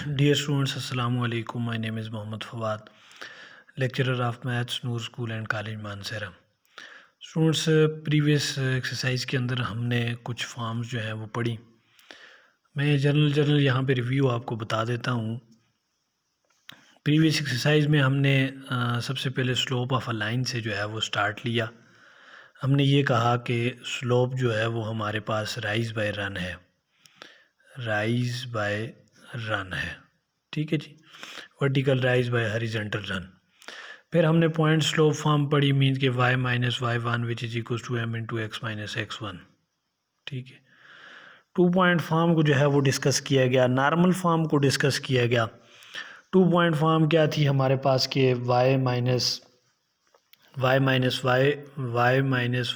Dear students, Assalamu alaikum. My name is Mohammad Fawad, lecturer of Maths, Noor School and College Manasara. Students, previous exercise के अंदर हमने कुछ forms जो हैं वो पढ़ी। मैं जनरल यहाँ पे रिव्यू आपको बता देता हूँ। प्रीवियस एक्सरसाइज में हमने सबसे पहले स्लोप ऑफ अ लाइन से जो है वो स्टार्ट लिया। हमने ये कहा कि स्लोप जो है वो हमारे पास राइज बाय रन है, राइज बाय रन है, ठीक है जी। Vertical rise by horizontal run. फिर हमने पॉइंट स्लोप फॉर्म पढ़ी, मीन्स के y minus y one which is equal to m into x minus x one, ठीक है। 2 पॉइंट फॉर्म को जो है वो डिस्कस किया गया, नॉर्मल फॉर्म को डिस्कस किया गया। 2 पॉइंट फॉर्म क्या थी हमारे पास के y minus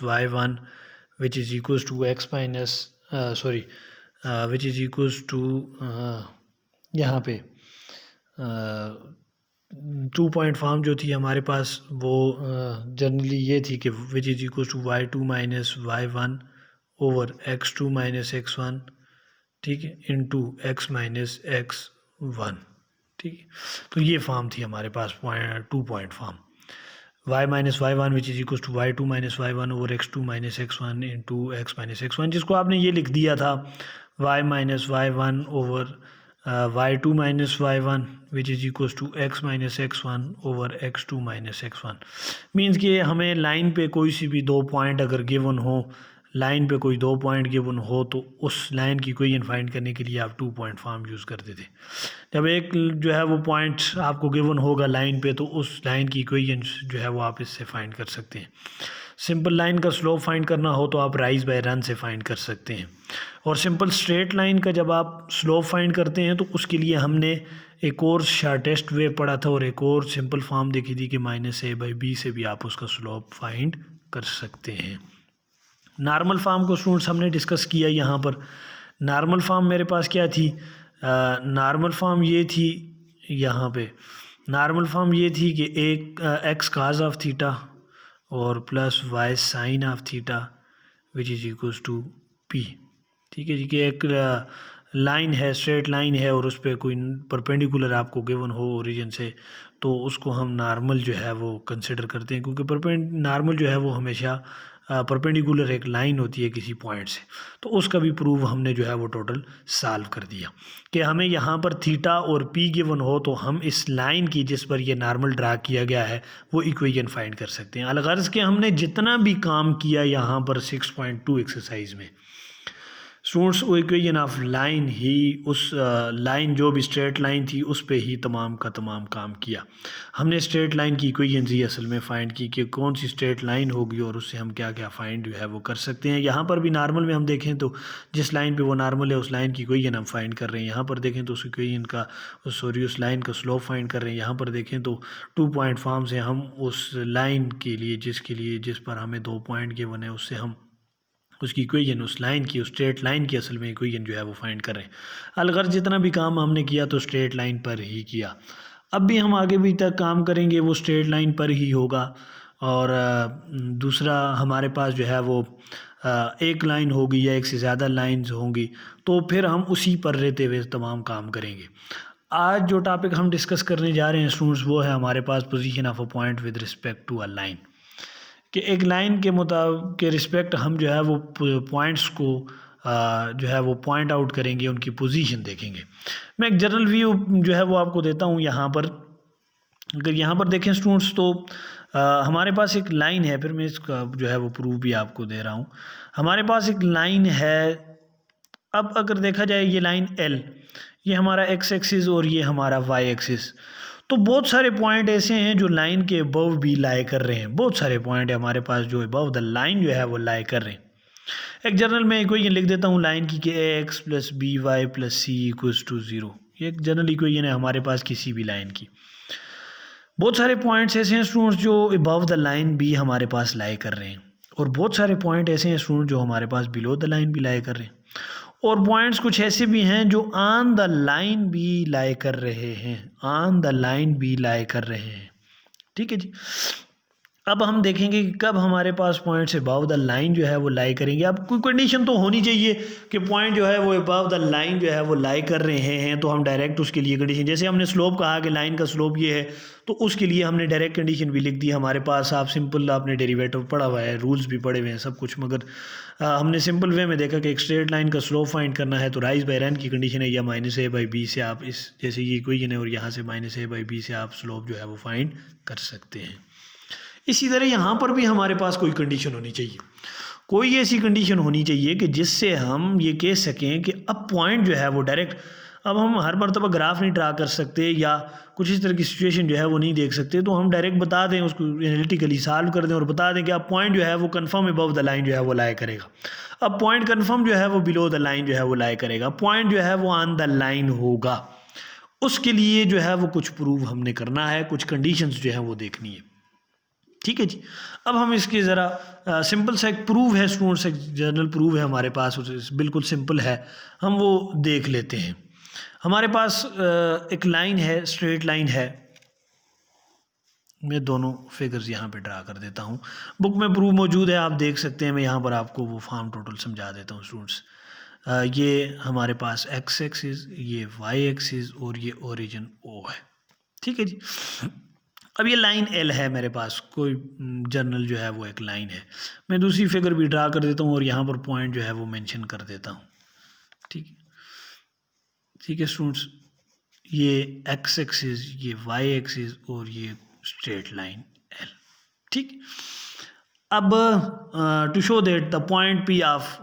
y one which is equal to x minus which is equal to यहाँ पे 2 पॉइंट फॉर्म जो थी हमारे पास वो जनरली ये थी कि which is equal to y two minus y one over x two minus x one, ठीक है, into x minus x one, ठीक है। तो ये फॉर्म थी हमारे पास 2 point form, y minus y one which is equal to y two minus y one over x two minus x one into x minus x one, जिसको आपने ये लिख दिया था y minus y one over y two minus y one which is equal to x minus x one over x two minus x one. Means कि हमें line पे कोई सी भी 2 पॉइंट अगर गिवन हो, लाइन पे कोई 2 पॉइंट गिवन हो तो उस लाइन की इक्वेशन फाइंड करने के लिए आप 2 पॉइंट फॉर्म यूज़ करते थे। जब एक जो है वो पॉइंट आपको गिवन होगा लाइन पे तो उस लाइन की इक्वेशन जो है वो आप इससे फाइंड कर सकते हैं। सिंपल लाइन का स्लोप फाइंड करना हो तो आप राइज बाय रन से फाइंड कर सकते हैं, और सिंपल स्ट्रेट लाइन का जब आप स्लोप फाइंड करते हैं तो उसके लिए हमने एक और शार्टेस्ट वे पढ़ा था और एक और सिंपल फॉर्म देखी थी कि माइनस ए बाई बी से भी आप उसका स्लोप फाइंड कर सकते हैं। नॉर्मल फॉर्म को स्टूडेंट्स हमने डिस्कस किया यहाँ पर। नॉर्मल फॉर्म मेरे पास क्या थी, नॉर्मल फॉर्म ये थी यहाँ पे, नॉर्मल फॉर्म ये थी कि एक एक्स काज ऑफ थीटा और plus y sine of theta which is equals to P, ठीक है जी। कि एक लाइन है, स्ट्रेट लाइन है और उस पर कोई परपेंडिकुलर आपको गिवन हो ओरिजिन से तो उसको हम नॉर्मल जो है वो कंसिडर करते हैं, क्योंकि नॉर्मल जो है वो हमेशा परपेंडिकुलर एक लाइन होती है किसी पॉइंट से। तो उसका भी प्रूव हमने जो है वो टोटल सॉल्व कर दिया कि हमें यहाँ पर थीटा और पी गिवन हो तो हम इस लाइन की जिस पर ये नॉर्मल ड्रा किया गया है वो इक्वेशन फाइंड कर सकते हैं। अलगर्ज के हमने जितना भी काम किया यहाँ पर 6.2 एक्सरसाइज में स्टूडेंट्स, वो इक्वेशन ऑफ लाइन ही उस लाइन जो भी स्ट्रेट लाइन थी उस पे ही तमाम का तमाम काम किया। हमने स्ट्रेट लाइन की इक्वेशन ही असल में फ़ाइंड की कि कौन सी स्ट्रेट लाइन होगी और उससे हम क्या क्या फाइंड जो है वो कर सकते हैं। यहाँ पर भी नॉर्मल में हम देखें तो जिस लाइन पे वो नॉर्मल है उस लाइन की इक्वेशन हम फाइंड कर रहे हैं। यहाँ पर देखें तो उस इक्वेशन का उस लाइन का स्लोप फाइंड कर रहे हैं। यहाँ पर देखें तो 2 पॉइंट फॉर्म से हम उस लाइन के लिए जिस पर हमें 2 पॉइंट गिवन है उससे हम उसकी इक्वेशन, उस लाइन की, उस स्ट्रेट लाइन की असल में इक्वेशन जो है वो फाइंड कर रहे हैं। अलगर जितना भी काम हमने किया तो स्ट्रेट लाइन पर ही किया। अब भी हम आगे भी तक काम करेंगे वो स्ट्रेट लाइन पर ही होगा। और दूसरा हमारे पास जो है वो एक लाइन होगी या एक से ज़्यादा लाइंस होंगी तो फिर हम उसी पर रहते हुए तमाम काम करेंगे। आज जो टॉपिक हम डिस्कस करने जा रहे हैं स्टूडेंट्स वो है हमारे पास position of a point with respect to a line, कि एक लाइन के मुताबिक के रिस्पेक्ट हम जो है वो पॉइंट्स को जो है वो पॉइंट आउट करेंगे, उनकी पोजीशन देखेंगे। मैं एक जनरल व्यू जो है वो आपको देता हूँ यहाँ पर। अगर यहाँ पर देखें स्टूडेंट्स तो हमारे पास एक लाइन है, फिर मैं इसका जो है वो प्रूफ भी आपको दे रहा हूँ। हमारे पास एक लाइन है, अब अगर देखा जाए ये लाइन एल, ये हमारा एक्स एक्सिस और ये हमारा वाई एक्सिस, तो बहुत सारे पॉइंट ऐसे हैं जो लाइन के अबव भी लाई कर रहे हैं। बहुत सारे पॉइंट है हमारे पास जो अबव द लाइन जो है वो लाई कर रहे हैं। एक जनरल में इक्वेशन लिख देता हूँ लाइन की कि a x plus b y plus c equals to 0। ये एक जनरल इक्वेशन है हमारे पास किसी भी लाइन की। बहुत सारे पॉइंट्स ऐसे हैं स्टूडेंट्स जो अबव द लाइन भी हमारे पास लाई कर रहे हैं, और बहुत सारे पॉइंट ऐसे हैं स्टूडेंट जो हमारे पास बिलो द लाइन भी लाई कर रहे हैं, और पॉइंट्स कुछ ऐसे भी हैं जो ऑन द लाइन भी लाई कर रहे हैं, ऑन द लाइन भी लाई कर रहे हैं, ठीक है जी। अब हम देखेंगे कि कब हमारे पास पॉइंट से अबव द लाइन जो है वो लाई करेंगे। अब कोई कंडीशन तो होनी चाहिए कि पॉइंट जो है वो अबव द लाइन जो है वो लाई कर रहे हैं, तो हम डायरेक्ट उसके लिए कंडीशन, जैसे हमने स्लोप कहा कि लाइन का स्लोप ये है, तो उसके लिए हमने डायरेक्ट कंडीशन भी लिख दी हमारे पास। आप सिंपल, आपने डेरिवेटिव पढ़ा हुआ है, रूल्स भी पढ़े हुए हैं सब कुछ, मगर हमने सिंपल वे में देखा कि एक स्ट्रेट लाइन का स्लोप फाइंड करना है तो राइज बाय रन की कंडीशन है, या -a/b से आप इस, जैसे ये इक्वेशन है और यहाँ से -a/b से आप स्लोप जो है वो फाइंड कर सकते हैं। इसी तरह यहाँ पर भी हमारे पास कोई कंडीशन होनी चाहिए, कोई ऐसी कंडीशन होनी चाहिए कि जिससे हम ये कह सकें कि अब पॉइंट जो है वो डायरेक्ट, अब हम हर मरतबा ग्राफ नहीं ड्रा कर सकते या कुछ इस तरह की सिचुएशन जो है वो नहीं देख सकते, तो हम डायरेक्ट बता दें, उसको एनालिटिकली सॉल्व कर दें और बता दें कि अब पॉइंट जो है वो कंफर्म अबव द लाइन जो है वो लाई करेगा, अब पॉइंट कंफर्म जो है वो बिलो द लाइन जो है वो लाई करेगा, पॉइंट जो है वो ऑन द लाइन होगा। उसके लिए जो है वो कुछ प्रूव हमने करना है, कुछ कंडीशंस जो है वो देखनी है। ठीक है जी। अब हम इसके ज़रा सिंपल सा एक प्रूव है स्टूडेंट्स, एक जनरल प्रूव है हमारे पास, बिल्कुल सिंपल है, हम वो देख लेते हैं। हमारे पास एक लाइन है, स्ट्रेट लाइन है, मैं दोनों फिगर्स यहाँ पे ड्रा कर देता हूँ, बुक में प्रूफ मौजूद है, आप देख सकते हैं। मैं यहाँ पर आपको वो फॉर्म टोटल समझा देता हूँ स्टूडेंट्स। ये हमारे पास एक्स एक्सिस, ये वाई एक्सिस और ये ओरिजिन ओ है। ठीक है जी। अब ये लाइन एल है मेरे पास, कोई जर्नल जो है वो एक लाइन है, मैं दूसरी फिगर भी ड्रा कर देता हूँ और यहाँ पर पॉइंट जो है वो मेंशन कर देता हूँ। ठीक है, ठीक है स्टूडेंट्स, ये एक्स एक्सिस, ये वाई एक्सिस और ये स्ट्रेट लाइन एल। ठीक, अब to show that the point P of,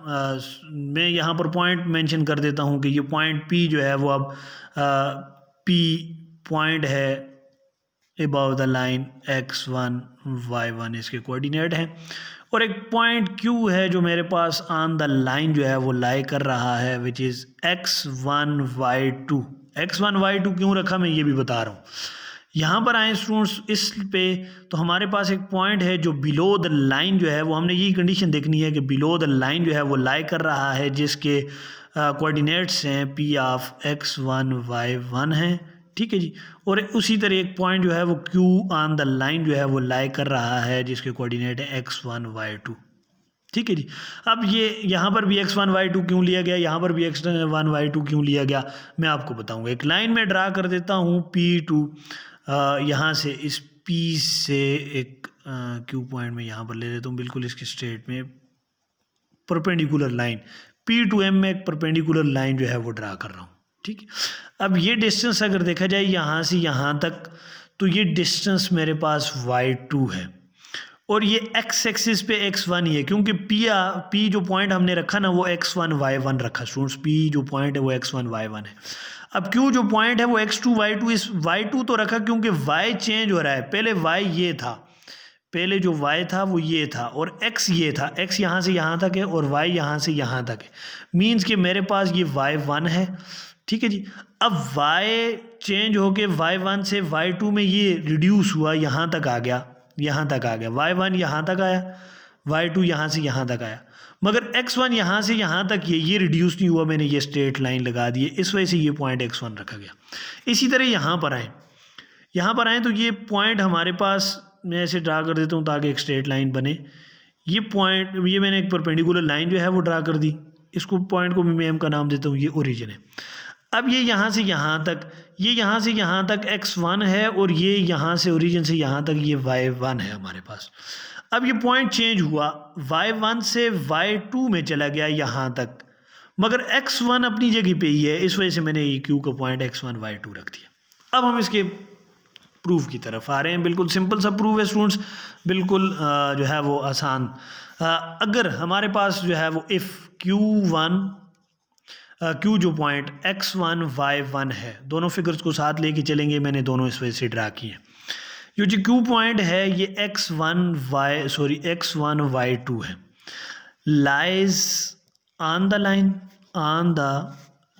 मैं यहाँ पर पॉइंट मेंशन कर देता हूँ कि ये पॉइंट पी जो है वो अब पी पॉइंट है above the line x1 y1 इसके कोऑर्डिनेट हैं, और एक पॉइंट Q है जो मेरे पास ऑन द लाइन जो है वो लाई कर रहा है, which is x1 y2। x1 y2 क्यों रखा मैं ये भी बता रहा हूँ। यहाँ पर आए स्टूडेंट्स इस पे, तो हमारे पास एक पॉइंट है जो बिलो द लाइन जो है वो, हमने यही कंडीशन देखनी है कि बिलो द लाइन जो है वो लाई कर रहा है, जिसके कोऑर्डिनेट्स हैं p ऑफ x1 y1 हैं। ठीक है जी। और उसी तरह एक पॉइंट जो है वो Q ऑन द लाइन जो है वो लाई कर रहा है, जिसके कोऑर्डिनेट है x1 y2। ठीक है जी। अब ये यहाँ पर भी x1 y2 क्यों लिया गया, यहाँ पर भी x1 y2 क्यों लिया गया, मैं आपको बताऊंगा। एक लाइन में ड्रा कर देता हूँ P2, यहाँ से इस P से एक Q पॉइंट में यहाँ पर ले लेता हूँ, बिल्कुल इसके स्ट्रेट में परपेंडिकुलर लाइन P2M में एक परपेंडिकुलर लाइन जो है वो ड्रा कर रहा हूँ। ठीक है, अब ये डिस्टेंस अगर देखा जाए यहाँ से यहाँ तक, तो ये डिस्टेंस मेरे पास y2 है, और ये x एक्सिस पे x1 ही है, क्योंकि p जो पॉइंट हमने रखा ना वो x1 y1 रखा स्टूडेंट्स, p जो पॉइंट है वो x1 y1 है। अब q जो पॉइंट है वो x2 y2, इस y2 तो रखा क्योंकि y चेंज हो रहा है, पहले y ये था, पहले जो y था वो ये था और x ये था, x यहाँ से यहाँ तक है और y यहाँ से यहाँ तक है, मीन्स कि मेरे पास ये y1 है। ठीक है जी। अब y चेंज होके y1 से y2 में ये रिड्यूस हुआ, यहाँ तक आ गया, यहाँ तक आ गया, y1 यहाँ तक आया, y2 यहाँ से यहाँ तक आया, मगर x1 यहाँ से यहाँ तक ये रिड्यूस नहीं हुआ, मैंने ये स्ट्रेट लाइन लगा दी है, इस वजह से ये पॉइंट x1 रखा गया। इसी तरह यहाँ पर आए तो ये पॉइंट हमारे पास, मैं ऐसे ड्रा कर देता हूँ ताकि एक स्ट्रेट लाइन बने। ये पॉइंट, ये मैंने एक परपेंडिकुलर लाइन जो है वो ड्रा कर दी, इसको पॉइंट को मैं m का नाम देता हूँ, ये ओरिजिन है। अब ये यहाँ से यहाँ तक, ये यहाँ से यहाँ तक x1 है और ये यहाँ से ओरिजिन से यहाँ तक ये y1 है हमारे पास। अब ये पॉइंट चेंज हुआ, y1 से y2 में चला गया यहाँ तक, मगर x1 अपनी जगह पे ही है, इस वजह से मैंने ये Q का पॉइंट x1 y2 रख दिया। अब हम इसके प्रूफ की तरफ आ रहे हैं। बिल्कुल सिंपल सा प्रूफ है स्टूडेंट्स, बिल्कुल जो है वो आसान। अगर हमारे पास जो है वो इफ़ Q जो पॉइंट x1 y1 है, दोनों फिगर्स को साथ लेके चलेंगे, मैंने दोनों इस वजह से ड्रा किए हैं। ये जो Q पॉइंट है ये x1 y2 है, lies on the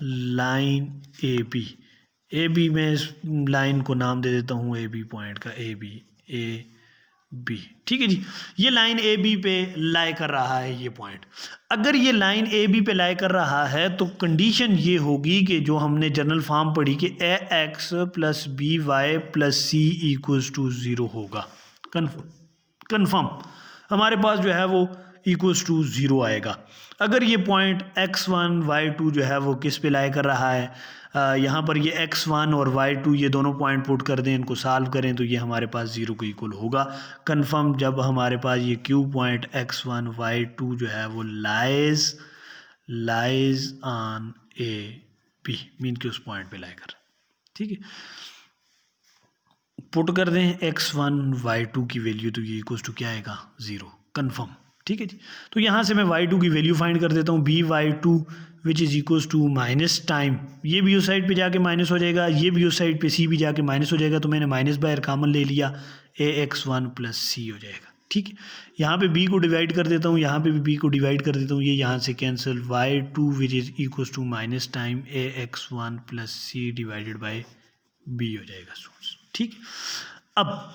line A B में इस लाइन को नाम दे देता हूँ ए बी पॉइंट का, ए बी। ठीक है जी। ये लाइन ए बी पे लाई कर रहा है ये पॉइंट। अगर ये लाइन ए बी पे लाई कर रहा है तो कंडीशन ये होगी कि जो हमने जनरल फॉर्म पढ़ी कि a x plus b y plus c equals to 0 होगा। कन्फर्म हमारे पास जो है वो इक्वल्स टू 0 आएगा। अगर ये पॉइंट x1 y2 जो है वो किस पे लाई कर रहा है, यहाँ पर ये x1 और y2 ये दोनों पॉइंट पुट कर दें, इनको सॉल्व करें तो ये हमारे पास 0 को इक्वल होगा। कन्फर्म जब हमारे पास ये q पॉइंट x1 y2 जो है वो lies on A B, mean के उस पॉइंट पे लाई कर, ठीक है। पुट कर दें x1 y2 की वैल्यू तो ये इक्वल्स टू क्या आएगा 0, कन्फर्म, ठीक है जी। तो यहाँ से मैं y2 की वैल्यू फाइंड कर देता हूँ, B y2 which is equals to minus time, ये भी उस साइड पे जाके माइनस हो जाएगा, ये भी उस साइड पे सी भी जाके माइनस हो जाएगा, तो मैंने माइनस बाहर कॉमन ले लिया, ax1 प्लस सी हो जाएगा, ठीक है। यहाँ पे b को डिवाइड कर देता हूँ, यहाँ पे भी b को डिवाइड कर देता हूँ, ये यहाँ से cancel, y2 which is equals to minus time ax1 plus C divided by b हो जाएगा, ठीक है। अब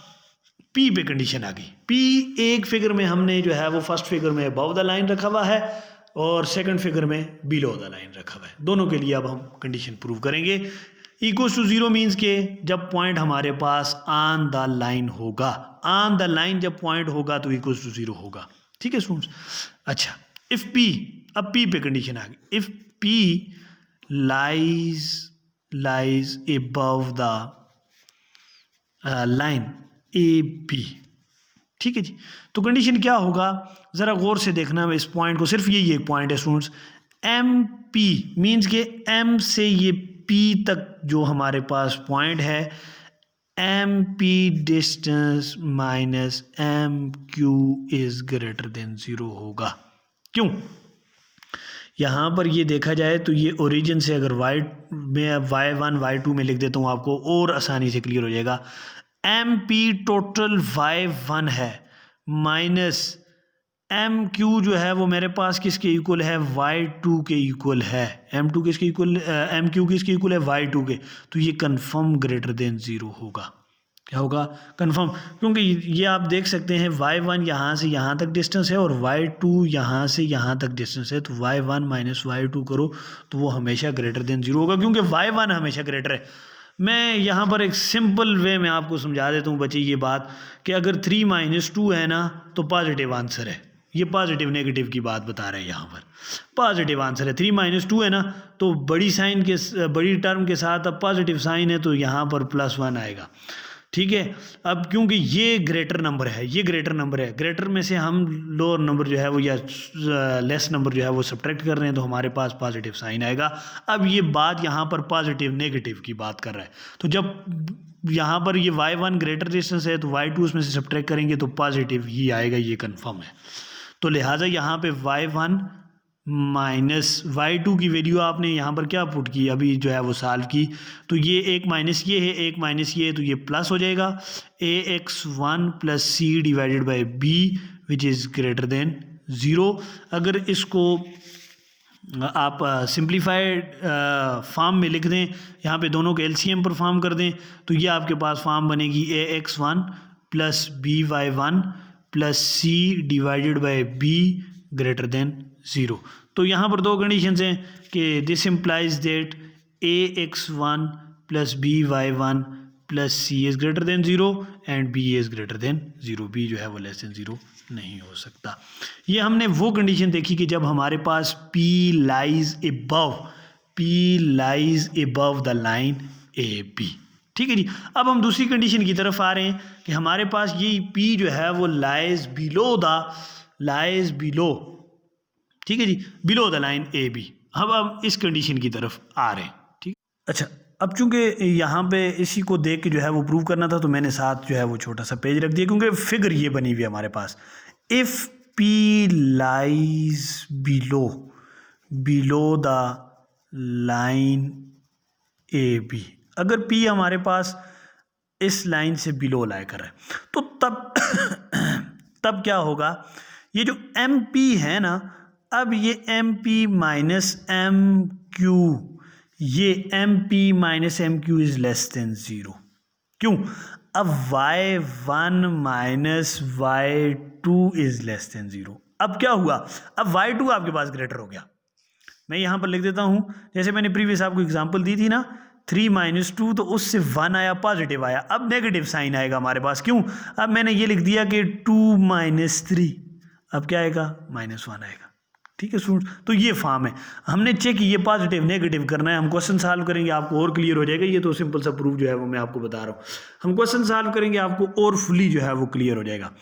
P पे कंडीशन आ गई। P एक फिगर में हमने जो है वो फर्स्ट फिगर में अबव द लाइन रखा हुआ है और सेकंड फिगर में बिलो द लाइन रखा हुआ है, दोनों के लिए अब हम कंडीशन प्रूव करेंगे। इक्वल्स टू 0 मीन्स के जब पॉइंट हमारे पास ऑन द लाइन होगा, ऑन द लाइन जब पॉइंट होगा तो इक्वल्स टू 0 होगा, ठीक है स्टूडेंट्स। अच्छा, इफ P, अब P पे कंडीशन आ गई, if P lies above the line A B, ठीक है जी। तो कंडीशन क्या होगा ज़रा गौर से देखना, इस पॉइंट को, सिर्फ यही एक पॉइंट है स्टूडेंट्स, एम पी मीन्स के एम से ये पी तक जो हमारे पास पॉइंट है, M P distance minus M Q is greater than 0 होगा। क्यों? यहाँ पर ये देखा जाए तो ये ओरिजिन से अगर y1 y2 में लिख देता हूँ आपको और आसानी से क्लियर हो जाएगा, एम पी टोटल y1 है माइनस एम क्यू जो है वो मेरे पास किसके इक्वल है, y2 के इक्वल है, m2 किसके इक्वल, एम क्यू किसके इक्वल है, y2 के, तो ये कन्फर्म ग्रेटर देन 0 होगा। क्या होगा? कन्फर्म, क्योंकि ये आप देख सकते हैं y1 यहाँ से यहाँ तक डिस्टेंस है और y2 यहाँ से यहाँ तक डिस्टेंस है, तो y1 माइनस y2 करो तो वो हमेशा ग्रेटर देन 0 होगा, क्योंकि y1 हमेशा ग्रेटर है। मैं यहाँ पर एक सिंपल वे में आपको समझा देता हूँ बच्चे ये बात, कि अगर 3 माइनस 2 है ना तो पॉजिटिव आंसर है, ये पॉजिटिव नेगेटिव की बात बता रहे हैं, यहाँ पर पॉजिटिव आंसर है। 3 माइनस 2 है ना तो बड़ी साइन के, बड़ी टर्म के साथ अब पॉजिटिव साइन है तो यहाँ पर +1 आएगा, ठीक है। अब क्योंकि ये ग्रेटर नंबर है, ये ग्रेटर नंबर है, ग्रेटर में से हम लोअर नंबर जो है वो या लेस नंबर जो है वो सब्ट्रैक्ट कर रहे हैं तो हमारे पास पॉजिटिव साइन आएगा। अब ये बात यहाँ पर पॉजिटिव नेगेटिव की बात कर रहा है, तो जब यहाँ पर ये y1 ग्रेटर डिस्टेंस है तो y2 उसमें से सब्ट्रैक्ट करेंगे तो पॉजिटिव ही आएगा, ये कन्फर्म है। तो लिहाजा यहाँ पे y1 माइनस y2 की वैल्यू आपने यहाँ पर क्या पुट की, अभी जो है वो सॉल्व की, तो ये एक माइनस ये है, एक माइनस ये है, तो ये प्लस हो जाएगा ax1 plus C divided by B which is greater than 0। अगर इसको आप सिंप्लीफाइड फॉर्म में लिख दें, यहाँ पे दोनों के एलसीएम परफॉर्म कर दें, तो ये आपके पास फॉर्म बनेगी ax1 plus by1 plus C divided by B greater than 0। तो यहाँ पर दो कंडीशंस हैं कि this implies that ax1 plus by1 plus C is greater than 0 and b is greater than 0, b जो है वो लेस देन 0 नहीं हो सकता। ये हमने वो कंडीशन देखी कि जब हमारे पास p lies above the line A B, ठीक है जी। अब हम दूसरी कंडीशन की तरफ आ रहे हैं कि हमारे पास ये p जो है वो लाइज बिलो, ठीक है जी, below the line A B. अब हम इस कंडीशन की तरफ आ रहे हैं, ठीक। अच्छा, अब चूंकि यहाँ पे इसी को देख के जो है वो प्रूव करना था तो मैंने साथ जो है वो छोटा सा पेज रख दिया, क्योंकि फिगर ये बनी हुई है हमारे पास, if P lies below the line A B, अगर पी हमारे पास इस लाइन से बिलो लाई कर रहा है तो तब क्या होगा, ये जो एम पी है ना, अब ये M P minus M Q, ये M P minus M Q is less than 0। क्यों? अब y1 minus y2 is less than 0। अब क्या हुआ, अब y2 आपके पास ग्रेटर हो गया। मैं यहाँ पर लिख देता हूँ, जैसे मैंने प्रीवियस आपको एग्जांपल दी थी ना 3 - 2 तो उससे 1 आया, पॉजिटिव आया। अब नेगेटिव साइन आएगा हमारे पास, क्यों? अब मैंने ये लिख दिया कि 2 - 3, अब क्या आएगा? -1 आएगा। ठीक है स्टूडेंट, तो ये फॉर्म है। हमने चेक ये पॉजिटिव नेगेटिव करना है। हम क्वेश्चन सॉल्व करेंगे, आपको और क्लियर हो जाएगा। ये तो सिंपल सा प्रूफ जो है वो मैं आपको बता रहा हूँ। हम क्वेश्चन सॉल्व करेंगे, आपको और फुली जो है वो क्लियर हो जाएगा।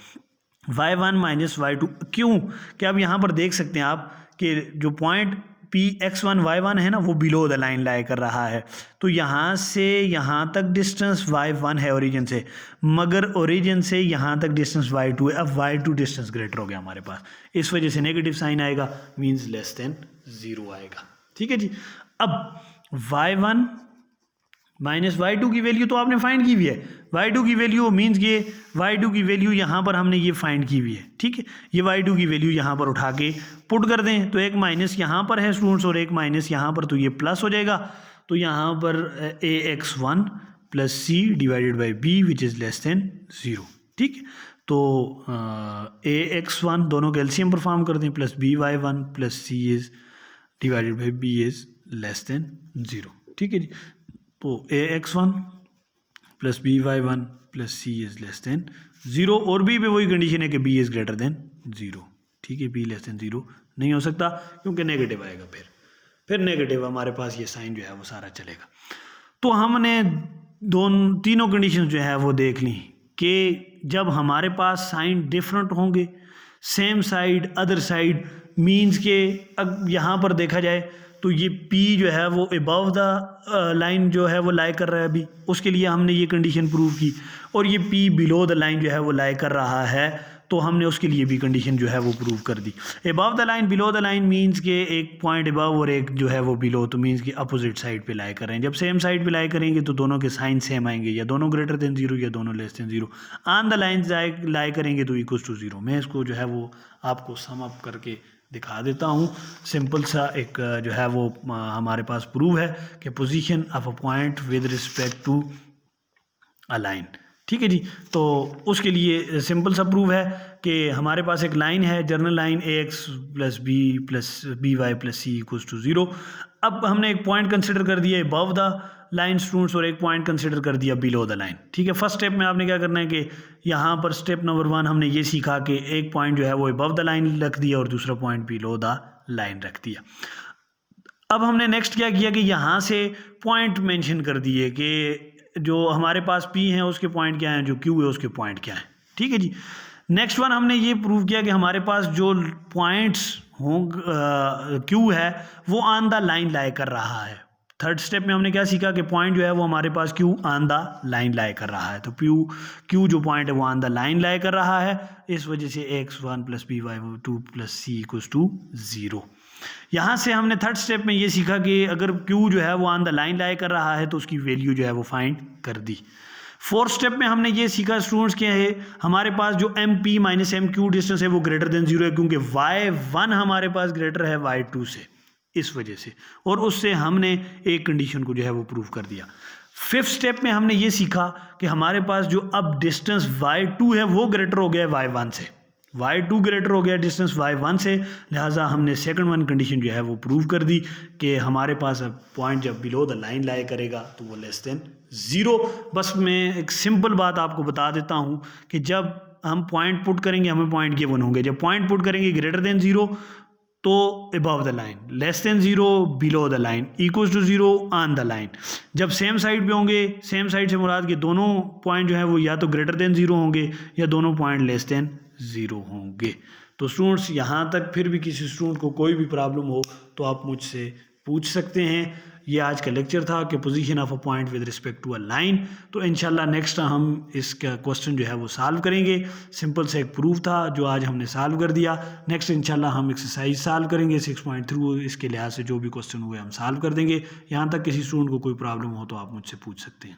y1 - y2, क्यों? कि अब यहाँ पर देख सकते हैं आप कि जो पॉइंट Px1 y1 है ना, वो बिलो द लाइन लाई कर रहा है। तो यहाँ से यहाँ तक डिस्टेंस y1 है ओरिजिन से, मगर ओरिजिन से यहाँ तक डिस्टेंस y2 है। अब y2 डिस्टेंस ग्रेटर हो गया हमारे पास, इस वजह से नेगेटिव साइन आएगा, मीन्स लेस देन 0 आएगा। ठीक है जी। अब y1 - y2 की वैल्यू तो आपने फाइंड की हुई है। y2 की वैल्यू मीन्स ये y2 की वैल्यू यहाँ पर हमने ये फाइंड की हुई है। ठीक है, ये y2 की वैल्यू यहाँ पर उठा के पुट कर दें, तो एक माइनस यहाँ पर है स्टूडेंट्स और एक माइनस यहाँ पर, तो ये प्लस हो जाएगा। तो यहाँ पर ax1 + c divided by b which is less than 0। ठीक है, तो ax1 दोनों का एलसीएम परफॉर्म कर दें, plus by1 + c is divided by b is less than 0। ठीक है जी, तो ax1 + by1 + c is less than 0, और b पे वही कंडीशन है कि b इज़ ग्रेटर देन 0। ठीक है, b लेस देन 0 नहीं हो सकता क्योंकि नेगेटिव आएगा, फिर नेगेटिव हमारे पास ये साइन जो है वो सारा चलेगा। तो हमने तीनों कंडीशन जो है वो देख ली कि जब हमारे पास साइन डिफरेंट होंगे, same side other side, means के अब यहाँ पर देखा जाए तो ये P जो है वो अबव द लाइन जो है वो लाई कर रहा है अभी, उसके लिए हमने ये कंडीशन प्रूव की। और ये P बिलो द लाइन जो है वो लाई कर रहा है, तो हमने उसके लिए भी कंडीशन जो है वो प्रूव कर दी। Above the line below the line means के एक पॉइंट अबव और एक जो है वो बिलो, तो मीन्स कि अपोजिट साइड पे लाई कर रहे हैं। जब सेम साइड पे लाई करेंगे तो दोनों के साइन सेम आएंगे, या दोनों ग्रेटर देन 0 या दोनों less than 0। On the line lie करेंगे तो इक्वल्स टू 0। मैं इसको जो है वो आपको सम अप करके दिखा देता हूँ। सिंपल सा एक जो है वो हमारे पास प्रूव है कि position of a point with respect to a line. ठीक है जी, तो उसके लिए सिंपल सा प्रूव है कि हमारे पास एक लाइन है, journal line ax + b + by + c = 0। अब हमने एक पॉइंट कंसिडर कर दिया अबव द लाइन स्टूडेंट्स और एक पॉइंट कंसिडर कर दिया बिलो द लाइन। ठीक है, फर्स्ट स्टेप में आपने क्या करना है कि यहाँ पर स्टेप नंबर 1 हमने ये सीखा कि एक पॉइंट जो है वो अबव द लाइन रख दिया और दूसरा पॉइंट बिलो द लाइन रख दिया। अब हमने नेक्स्ट क्या किया कि यहाँ से पॉइंट मेंशन कर दिए कि जो हमारे पास P है उसके पॉइंट क्या हैं, जो Q है उसके पॉइंट क्या हैं। ठीक है जी, नेक्स्ट वन हमने ये प्रूव किया कि हमारे पास जो पॉइंट्स हों Q है वो ऑन द लाइन लाई कर रहा है। थर्ड स्टेप में हमने क्या सीखा कि पॉइंट जो है वो हमारे पास Q ऑन द लाइन लाई कर रहा है। तो Q जो पॉइंट है वो ऑन द लाइन लाई कर रहा है, इस वजह से ax1 + by2 + c = 0। यहाँ से हमने थर्ड स्टेप में ये सीखा कि अगर Q जो है वो ऑन द लाइन लाई कर रहा है तो उसकी वैल्यू जो है वो फाइंड कर दी। फोर्थ स्टेप में हमने ये सीखा स्टूडेंट्स क्या है, हमारे पास जो MP - MQ डिस्टेंस है वो ग्रेटर देन 0 है, क्योंकि y1 हमारे पास ग्रेटर है y2 से, इस वजह से, और उससे हमने एक कंडीशन को जो है वो प्रूव कर दिया। फिफ्थ स्टेप में हमने ये सीखा कि हमारे पास जो अब डिस्टेंस y2 है वो ग्रेटर हो गया y1 से, y2 ग्रेटर हो गया डिस्टेंस y1 से, लिहाजा हमने सेकंड वन कंडीशन जो है वो प्रूव कर दी कि हमारे पास अब पॉइंट जब बिलो द लाइन लाई करेगा तो वो लेस देन 0। बस मैं एक सिंपल बात आपको बता देता हूँ कि जब हम पॉइंट पुट करेंगे हमें पॉइंट गिवन होंगे, जब पॉइंट पुट करेंगे ग्रेटर देन 0 तो above the line, less than 0 below the line, equals to 0 on the line. जब सेम साइड पे होंगे, सेम साइड से मुराद कि दोनों पॉइंट जो है वो या तो ग्रेटर देन 0 होंगे या दोनों पॉइंट लेस देन 0 होंगे। तो स्टूडेंट्स यहाँ तक फिर भी किसी स्टूडेंट को कोई भी प्रॉब्लम हो तो आप मुझसे पूछ सकते हैं। ये आज का लेक्चर था कि position of a point with respect to a line. तो इंशाल्लाह नेक्स्ट हम इसका क्वेश्चन जो है वो सॉल्व करेंगे। सिंपल से एक प्रूफ था जो आज हमने सॉल्व कर दिया। नेक्स्ट इंशाल्लाह हम एक्सरसाइज सॉल्व करेंगे 6.3, इसके लिहाज से जो भी क्वेश्चन हुए हम सॉल्व कर देंगे। यहाँ तक किसी स्टूडेंट को कोई प्रॉब्लम हो तो आप मुझसे पूछ सकते हैं।